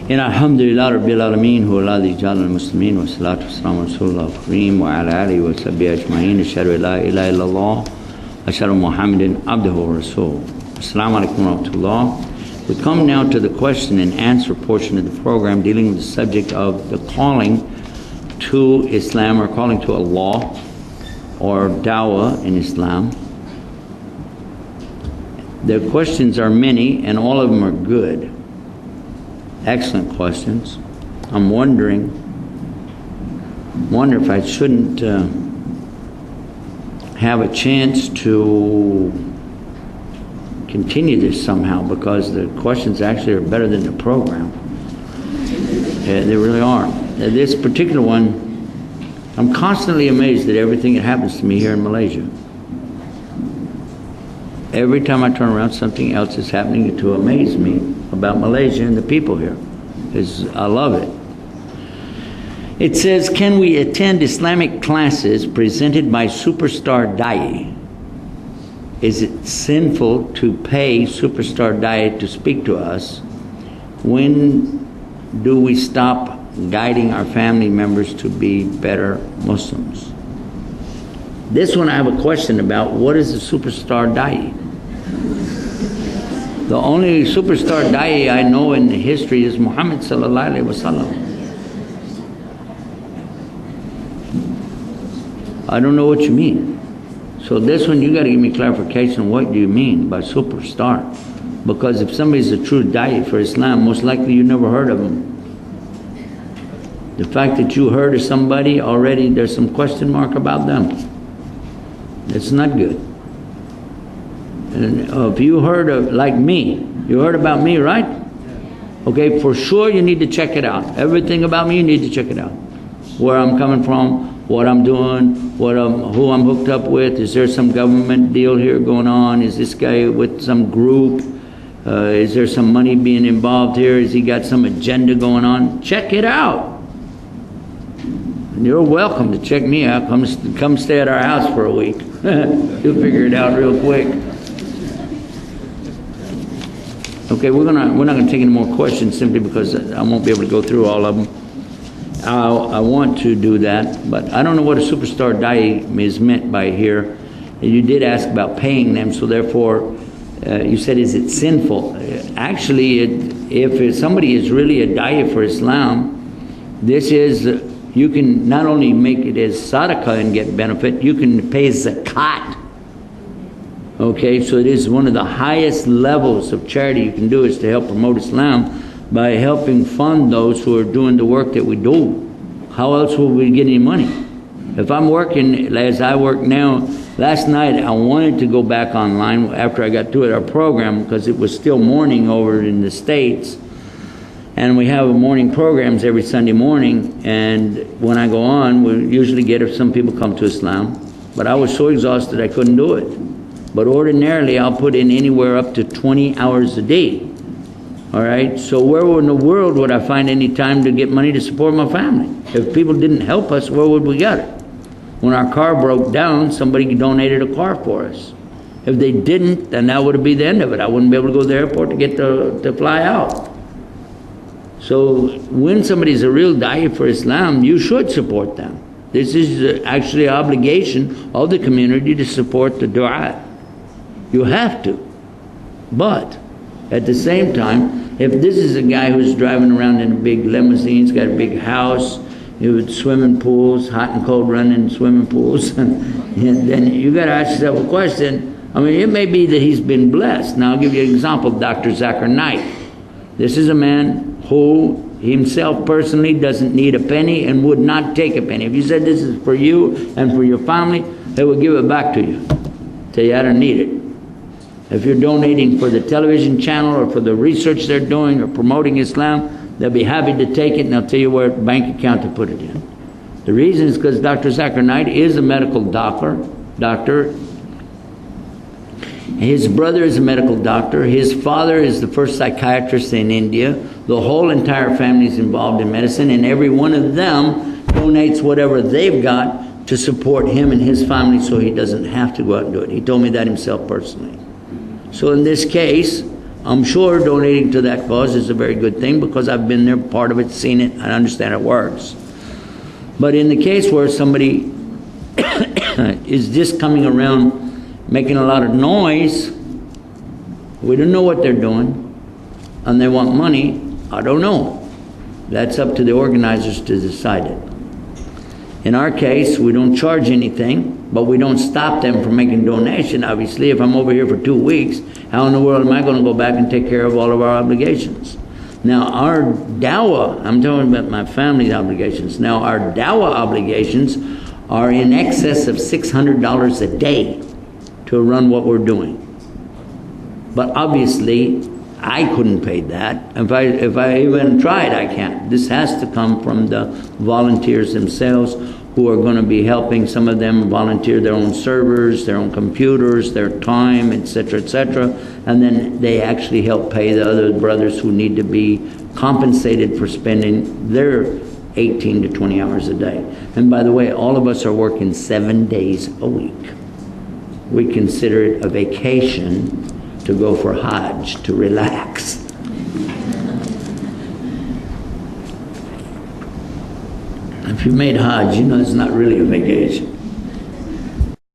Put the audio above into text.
إن الحمد لله رب العالمين هو الذي جعل المسلمين والصلاة والسلام على رسول الله الكريم وعلى آله وصحبه أجمعين أشهد أن لا إله إلا الله أشهد أن محمدا عبده ورسوله. Assalamu alaikum wa rahmatullah. We come now to the question and answer portion of the program dealing with the subject of the calling to Islam or calling to Allah or dawah in Islam. The questions are many and all of them are good. Excellent questions. I'm wonder if I shouldn't have a chance to continue this somehow, because the questions actually are better than the program. They really are. This particular one, I'm constantly amazed at everything that happens to me here in Malaysia. Every time I turn around, something else is happening to amaze me about Malaysia and the people here. I love it. It says, can we attend Islamic classes presented by superstar Jaya? Is it sinful to pay superstar Jaya to speak to us? When do we stop guiding our family members to be better Muslims? This one I have a question about. What is a superstar Jaya? The only superstar Jaya I know in history is Muhammad sallallahu alaihi wasallam. I don't know what you mean. So this one you got to give me clarification. What do you mean by superstar? Because if somebody's a true Jaya for Islam, most likely you never heard of him. The fact that you heard of somebody already, there's some question mark about them. It's not good. And if you heard of, like me, you heard about me, right? Okay, for sure you need to check it out. Everything about me, you need to check it out. Where I'm coming from, what I'm doing, who I'm hooked up with. Is there some government deal here going on? Is this guy with some group? Is there some money being involved here? Has he got some agenda going on? Check it out. And you're welcome to check me out. Come stay at our house for a week. You'll figure it out real quick. Okay, we're not gonna take any more questions simply because I won't be able to go through all of them. I want to do that, but I don't know what a superstar Jaya is meant by here. You did ask about paying them, so therefore you said, is it sinful? Actually, if somebody is really a Jaya for Islam, this is, you can not only make it as sadaqah and get benefit, you can pay zakat. Okay, so it is one of the highest levels of charity you can do, is to help promote Islam by helping fund those who are doing the work that we do. How else will we get any money? If I'm working as I work now, last night I wanted to go back online after I got through our program because it was still morning over in the States. And we have morning programs every Sunday morning, and when I go on, we usually get if some people come to Islam. But I was so exhausted I couldn't do it. But ordinarily I'll put in anywhere up to 20 hours a day. All right, so where in the world would I find any time to get money to support my family? If people didn't help us, where would we get it? When our car broke down, somebody donated a car for us. If they didn't, then that would be the end of it. I wouldn't be able to go to the airport to get to fly out. So when somebody's a real Jaya for Islam, you should support them. This is actually an obligation of the community to support the dua. You have to. But at the same time, if this is a guy who's driving around in a big limousine, he's got a big house, with swimming pools, hot and cold running swimming pools, then you got to ask yourself a question. I mean, it may be that he's been blessed. Now, I'll give you an example of Dr. Zakir Naik. This is a man who himself personally doesn't need a penny and would not take a penny. If you said this is for you and for your family, they will give it back to you. Tell you, I don't need it. If you're donating for the television channel or for the research they're doing or promoting Islam, they'll be happy to take it and they'll tell you where bank account to put it in. The reason is because Dr. Zakir Naik is a medical doctor. His brother is a medical doctor. His father is the first psychiatrist in India. The whole entire family is involved in medicine, and every one of them donates whatever they've got to support him and his family so he doesn't have to go out and do it. He told me that himself personally. So in this case, I'm sure donating to that cause is a very good thing because I've been there, part of it, seen it, I understand it works. But in the case where somebody is just coming around making a lot of noise, we don't know what they're doing, and they want money, I don't know. That's up to the organizers to decide it. In our case, we don't charge anything, but we don't stop them from making donation. Obviously, if I'm over here for 2 weeks, how in the world am I going to go back and take care of all of our obligations? Now, our dawah, I'm talking about my family's obligations. Now, our dawah obligations are in excess of $600 a day to run what we're doing. But obviously, I couldn't pay that. If I even tried, I can't. This has to come from the volunteers themselves who are going to be helping. Some of them volunteer their own servers, their own computers, their time, etc., etc. And then they actually help pay the other brothers who need to be compensated for spending their 18 to 20 hours a day. And by the way, all of us are working 7 days a week. We consider it a vacation to go for Hajj, to relax. If you made Hajj, you know it's not really a vacation.